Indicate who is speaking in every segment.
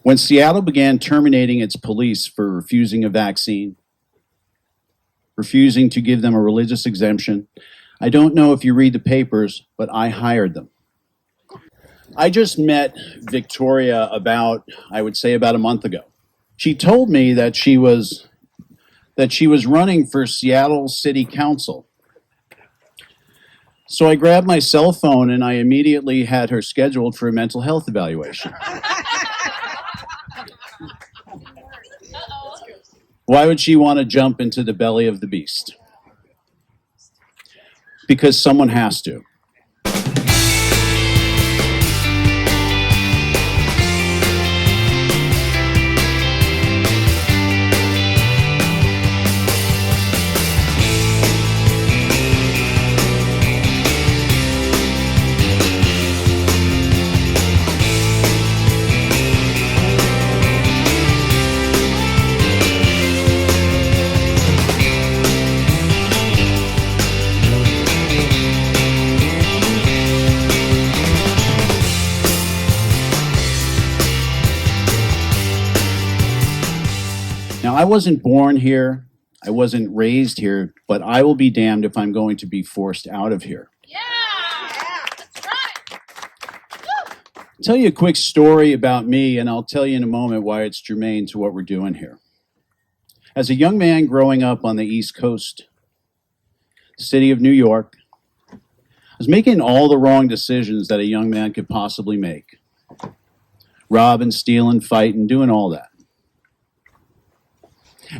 Speaker 1: When Seattle began terminating its police for refusing a vaccine, refusing to give them a religious exemption, I don't know if you read the papers, but I hired them. I just met Victoria I would say about a month ago. She told me that she was running for Seattle City Council. So I grabbed my cell phone and I immediately had her scheduled for a mental health evaluation. Why would she want to jump into the belly of the beast? Because someone has to. Now, I wasn't born here, I wasn't raised here, but I will be damned if I'm going to be forced out of here.
Speaker 2: Yeah, that's right.
Speaker 1: I'll tell you a quick story about me, and I'll tell you in a moment why it's germane to what we're doing here. As a young man growing up on the East Coast, the city of New York, I was making all the wrong decisions that a young man could possibly make. Robbing, stealing, fighting, doing all that.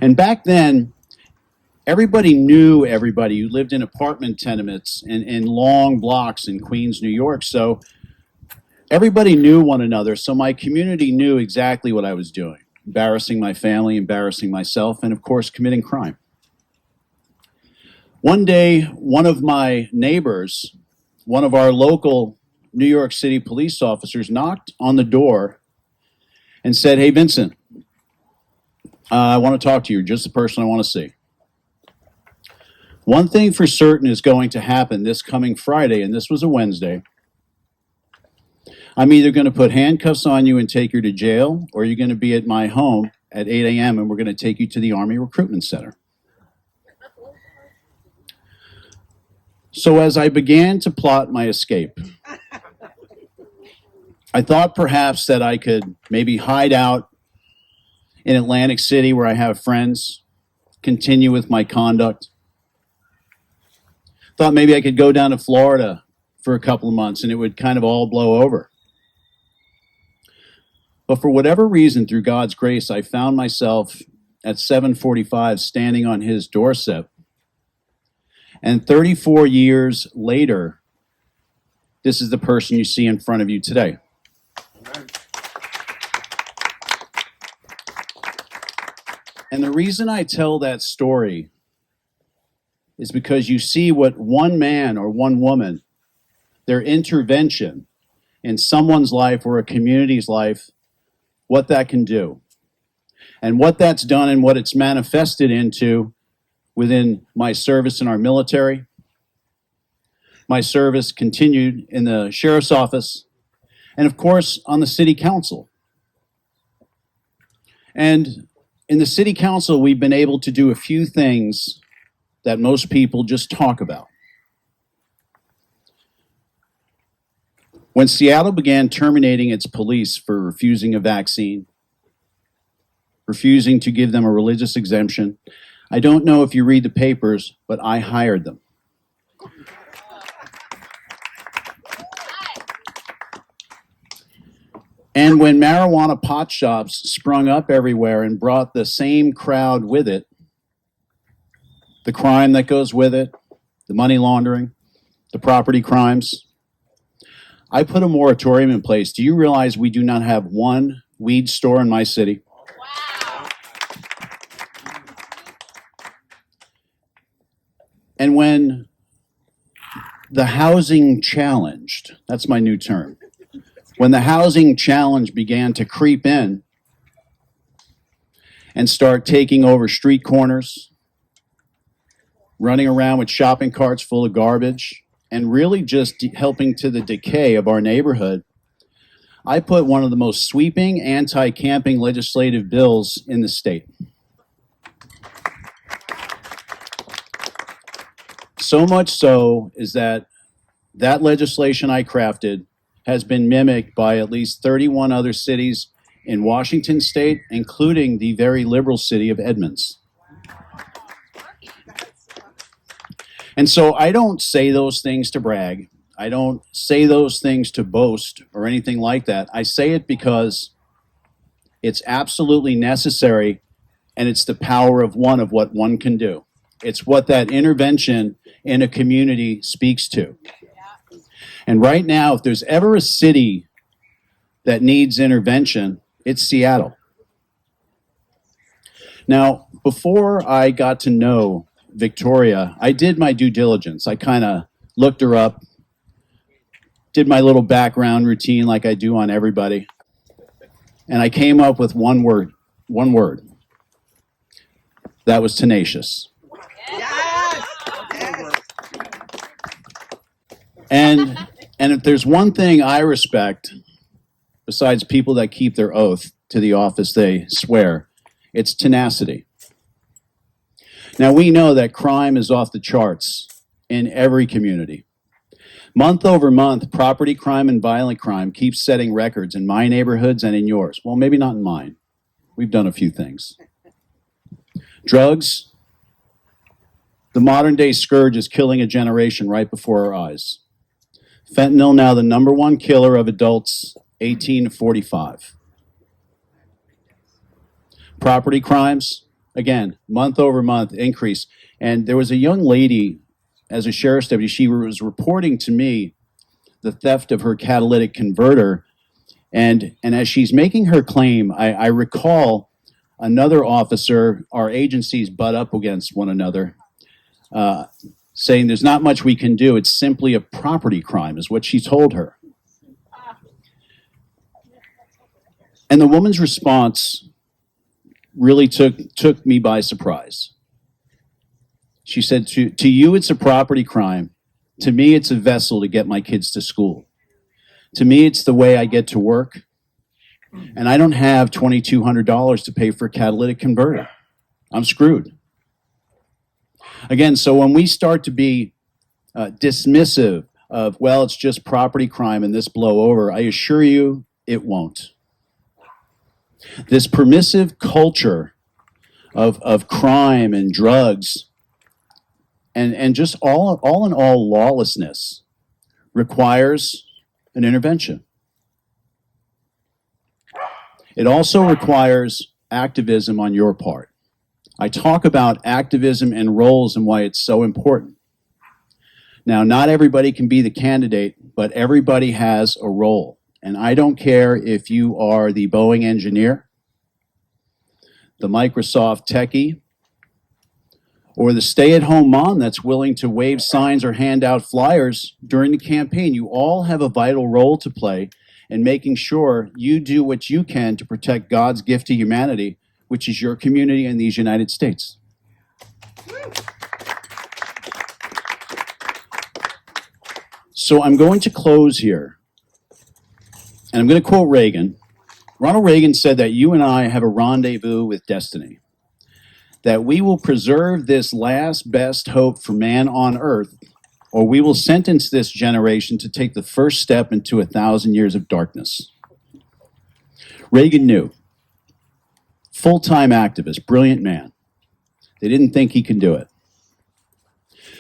Speaker 1: And back then, everybody knew everybody. You lived in apartment tenements in long blocks in Queens, New York. So everybody knew one another. So my community knew exactly what I was doing. Embarrassing my family, embarrassing myself, and of course, committing crime. One day, one of my neighbors, one of our local New York City police officers, knocked on the door and said, "Hey, Vincent, I want to talk to you. You're just the person I want to see. One thing for certain is going to happen this coming Friday," and this was a Wednesday. "I'm either going to put handcuffs on you and take you to jail, or you're going to be at my home at 8 a.m. and we're going to take you to the Army Recruitment Center." So as I began to plot my escape, I thought perhaps that I could maybe hide out in Atlantic City where I have friends, continue with my conduct. Thought maybe I could go down to Florida for a couple of months and it would kind of all blow over. But for whatever reason, through God's grace, I found myself at 7:45 standing on his doorstep. And 34 years later, this is the person you see in front of you today. And the reason I tell that story is because you see what one man or one woman, their intervention in someone's life or a community's life, what that can do. And what that's done and what it's manifested into within my service in our military. My service continued in the sheriff's office, and of course on the city council. And in the city council, we've been able to do a few things that most people just talk about. When Seattle began terminating its police for refusing a vaccine, refusing to give them a religious exemption, I don't know if you read the papers, but I hired them. And when marijuana pot shops sprung up everywhere and brought the same crowd with it, the crime that goes with it, the money laundering, the property crimes, I put a moratorium in place. Do you realize we do not have one weed store in my city?
Speaker 2: Wow.
Speaker 1: And when the housing challenged, that's my new term, when the housing challenge began to creep in and start taking over street corners, running around with shopping carts full of garbage, and really just helping to the decay of our neighborhood, I put one of the most sweeping anti-camping legislative bills in the state. So much so is that legislation I crafted has been mimicked by at least 31 other cities in Washington state, including the very liberal city of Edmonds. And so I don't say those things to brag. I don't say those things to boast or anything like that. I say it because it's absolutely necessary, and it's the power of what one can do. It's what that intervention in a community speaks to. And right now, if there's ever a city that needs intervention, it's Seattle. Now, before I got to know Victoria, I did my due diligence. I kind of looked her up, did my little background routine like I do on everybody, and I came up with one word. That was tenacious.
Speaker 2: Yes.
Speaker 1: And if there's one thing I respect, besides people that keep their oath to the office they swear, it's tenacity. Now, we know that crime is off the charts in every community. Month over month, property crime and violent crime keeps setting records in my neighborhoods and in yours. Well, maybe not in mine. We've done a few things. Drugs, the modern day scourge, is killing a generation right before our eyes. Fentanyl, now the #1 killer of adults 18 to 45. Property crimes, again, month over month increase. And there was a young lady, as a sheriff's deputy, she was reporting to me the theft of her catalytic converter. And as she's making her claim, I recall another officer, our agencies butt up against one another, saying there's not much we can do. It's simply a property crime, is what she told her. And the woman's response really took me by surprise. She said, to you, it's a property crime. To me, it's a vessel to get my kids to school. To me, it's the way I get to work. And I don't have $2,200 to pay for a catalytic converter. I'm screwed. Again, so when we start to be dismissive of, well, it's just property crime and this blow over, I assure you it won't. This permissive culture of crime and drugs and just all in all lawlessness requires an intervention. It also requires activism on your part. I talk about activism and roles and why it's so important. Now, not everybody can be the candidate, but everybody has a role. And I don't care if you are the Boeing engineer, the Microsoft techie, or the stay-at-home mom that's willing to wave signs or hand out flyers during the campaign. You all have a vital role to play in making sure you do what you can to protect God's gift to humanity, which is your community in these United States. So I'm going to close here, and I'm going to quote Reagan. Ronald Reagan said that you and I have a rendezvous with destiny, that we will preserve this last best hope for man on earth, or we will sentence this generation to take the first step into 1,000 years of darkness. Reagan knew. Full-time activist, brilliant man. They didn't think he could do it.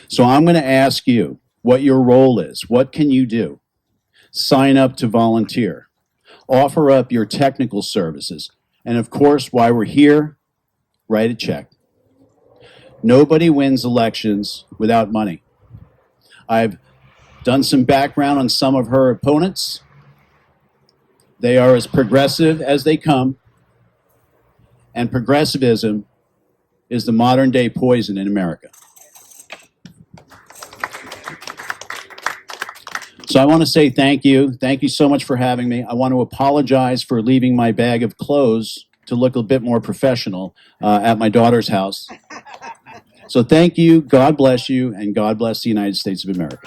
Speaker 1: So I'm going to ask you what your role is. What can you do? Sign up to volunteer. Offer up your technical services. And of course, while we're here, write a check. Nobody wins elections without money. I've done some background on some of her opponents. They are as progressive as they come. And progressivism is the modern day poison in America. So I want to say thank you. Thank you so much for having me. I want to apologize for leaving my bag of clothes to look a bit more professional at my daughter's house. So thank you, God bless you, and God bless the United States of America.